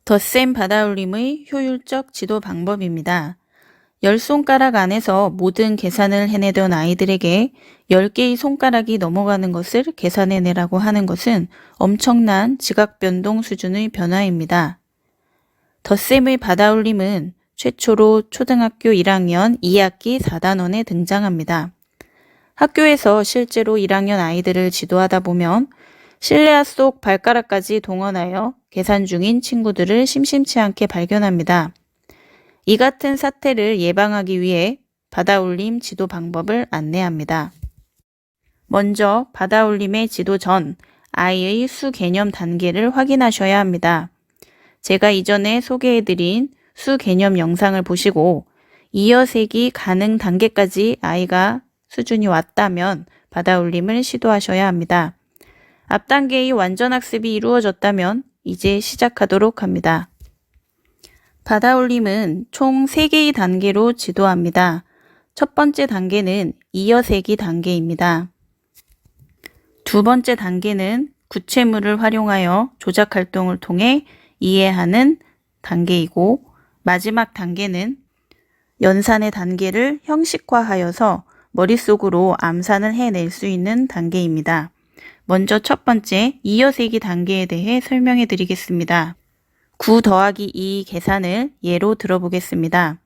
덧셈 받아올림의 효율적 지도 방법입니다. 10손가락 안에서 모든 계산을 해내던 아이들에게 10개의 손가락이 넘어가는 것을 계산해내라고 하는 것은 엄청난 지각 변동 수준의 변화입니다. 덧셈의 받아올림은 최초로 초등학교 1학년 2학기 4단원에 등장합니다. 학교에서 실제로 1학년 아이들을 지도하다 보면 실내화 속 발가락까지 동원하여 계산 중인 친구들을 심심치 않게 발견합니다. 이 같은 사태를 예방하기 위해 받아올림 지도 방법을 안내합니다. 먼저 받아올림의 지도 전 아이의 수 개념 단계를 확인하셔야 합니다. 제가 이전에 소개해드린 수 개념 영상을 보시고 이어세기 가능 단계까지 아이가 수준이 왔다면 받아올림을 시도하셔야 합니다. 앞 단계의 완전 학습이 이루어졌다면 이제 시작하도록 합니다. 받아올림은 총 3개의 단계로 지도합니다. 첫 번째 단계는 이어세기 단계입니다. 두 번째 단계는 구체물을 활용하여 조작 활동을 통해 이해하는 단계이고, 마지막 단계는 연산의 단계를 형식화하여서 머릿속으로 암산을 해낼 수 있는 단계입니다. 먼저 첫 번째 이어세기 단계에 대해 설명해 드리겠습니다. 9 더하기 2 계산을 예로 들어보겠습니다.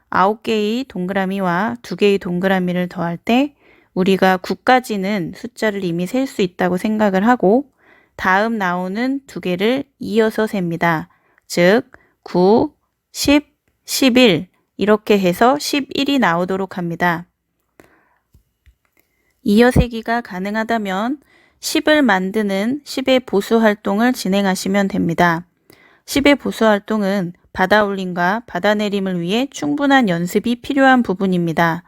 9개의 동그라미와 2개의 동그라미를 더할 때 우리가 9까지는 숫자를 이미 셀 수 있다고 생각을 하고 다음 나오는 2개를 이어서 셉니다. 즉 9, 10, 11 이렇게 해서 11이 나오도록 합니다. 이어세기가 가능하다면 10을 만드는 10의 보수 활동을 진행하시면 됩니다. 10의 보수 활동은 받아올림과 받아내림을 위해 충분한 연습이 필요한 부분입니다.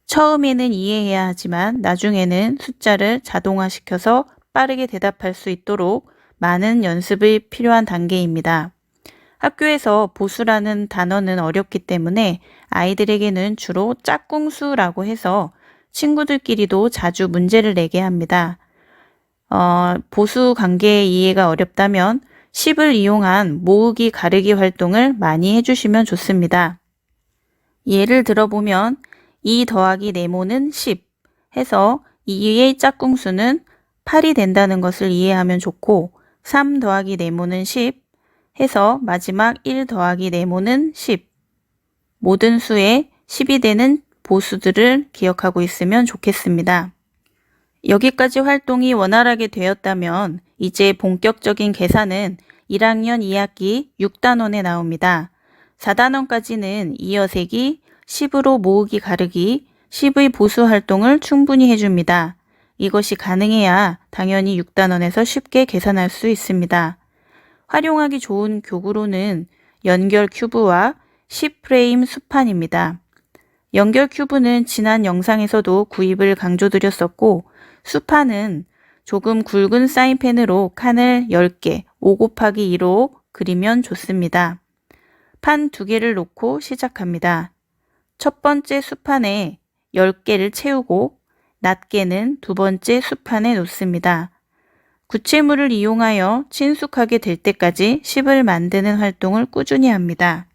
처음에는 이해해야 하지만 나중에는 숫자를 자동화시켜서 빠르게 대답할 수 있도록 많은 연습이 필요한 단계입니다. 학교에서 보수라는 단어는 어렵기 때문에 아이들에게는 주로 짝꿍수라고 해서 친구들끼리도 자주 문제를 내게 합니다. 보수 관계의 이해가 어렵다면 10을 이용한 모으기 가르기 활동을 많이 해주시면 좋습니다. 예를 들어보면 2 더하기 네모는 10 해서 2의 짝꿍수는 8이 된다는 것을 이해하면 좋고 3 더하기 네모는 10 해서 마지막 1 더하기 네모는 10 모든 수에 10이 되는 보수들을 기억하고 있으면 좋겠습니다. 여기까지 활동이 원활하게 되었다면 이제 본격적인 계산은 1학년 2학기 6단원에 나옵니다. 4단원까지는 이어세기, 10으로 모으기 가르기, 10의 보수 활동을 충분히 해줍니다. 이것이 가능해야 당연히 6단원에서 쉽게 계산할 수 있습니다. 활용하기 좋은 교구로는 연결 큐브와 10프레임 수판입니다. 연결 큐브는 지난 영상에서도 구입을 강조드렸었고 수판은 조금 굵은 사인펜으로 칸을 10개 5 곱하기 2로 그리면 좋습니다. 판 2개를 놓고 시작합니다. 첫 번째 수판에 10개를 채우고 낱개는 두 번째 수판에 놓습니다. 구체물을 이용하여 친숙하게 될 때까지 10을 만드는 활동을 꾸준히 합니다.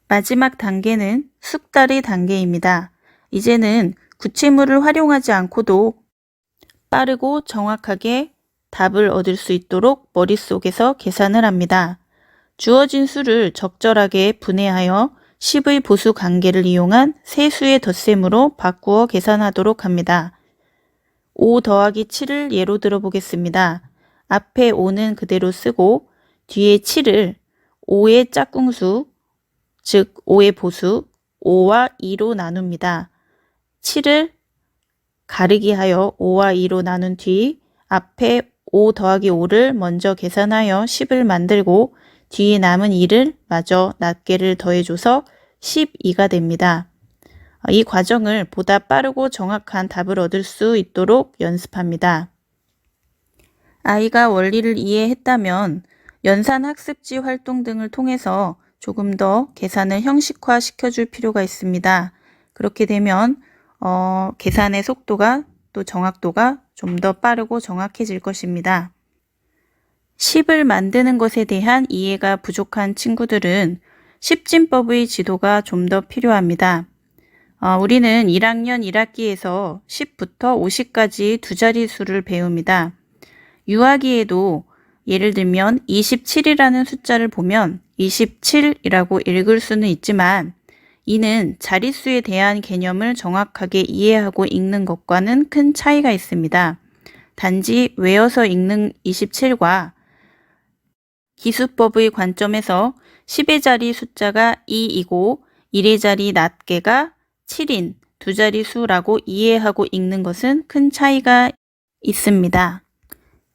마지막 단계는 숙달의 단계입니다. 이제는 구체물을 활용하지 않고도 빠르고 정확하게 답을 얻을 수 있도록 머릿속에서 계산을 합니다. 주어진 수를 적절하게 분해하여 10의 보수 관계를 이용한 세수의 덧셈으로 바꾸어 계산하도록 합니다. 5 더하기 7을 예로 들어보겠습니다. 앞에 5는 그대로 쓰고 뒤에 7을 5의 짝꿍수, 즉 5의 보수 5와 2로 나눕니다. 7을 가르기 하여 5와 2로 나눈 뒤 앞에 5 더하기 5를 먼저 계산하여 10을 만들고 뒤에 남은 2를 마저 낱개를 더해줘서 12가 됩니다. 이 과정을 보다 빠르고 정확한 답을 얻을 수 있도록 연습합니다. 아이가 원리를 이해했다면 연산 학습지 활동 등을 통해서 조금 더 계산을 형식화 시켜줄 필요가 있습니다. 그렇게 되면 계산의 속도가 또 정확도가 좀 더 빠르고 정확해질 것입니다. 10을 만드는 것에 대한 이해가 부족한 친구들은 십진법의 지도가 좀 더 필요합니다. 우리는 1학년 1학기에서 10부터 50까지 두 자릿수를 배웁니다. 유아기에도 예를 들면 27이라는 숫자를 보면 27이라고 읽을 수는 있지만 이는 자릿수에 대한 개념을 정확하게 이해하고 읽는 것과는 큰 차이가 있습니다. 단지 외워서 읽는 27과 기수법의 관점에서 10의 자리 숫자가 2이고 1의 자리 낱개가 7인 두 자리 수라고 이해하고 읽는 것은 큰 차이가 있습니다.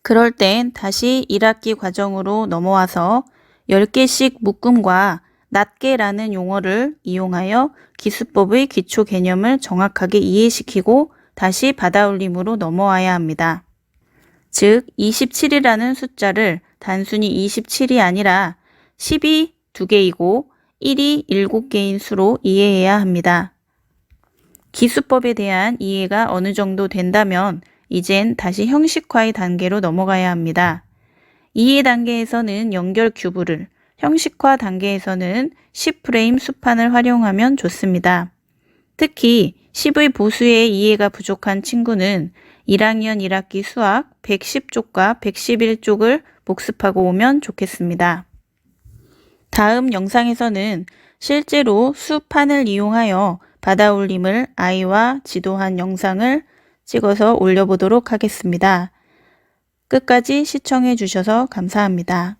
그럴 땐 다시 1학기 과정으로 넘어와서 10개씩 묶음과 낱개라는 용어를 이용하여 기수법의 기초 개념을 정확하게 이해시키고 다시 받아올림으로 넘어와야 합니다. 즉 27이라는 숫자를 단순히 27이 아니라 10이 2개이고 1이 7개인 수로 이해해야 합니다. 기수법에 대한 이해가 어느 정도 된다면 이젠 다시 형식화의 단계로 넘어가야 합니다. 이해 단계에서는 연결 큐브를, 형식화 단계에서는 10프레임 수판을 활용하면 좋습니다. 특히 10의 보수의 이해가 부족한 친구는 1학년 1학기 수학 110쪽과 111쪽을 복습하고 오면 좋겠습니다. 다음 영상에서는 실제로 수판을 이용하여 받아올림을 아이와 지도한 영상을 찍어서 올려보도록 하겠습니다. 끝까지 시청해 주셔서 감사합니다.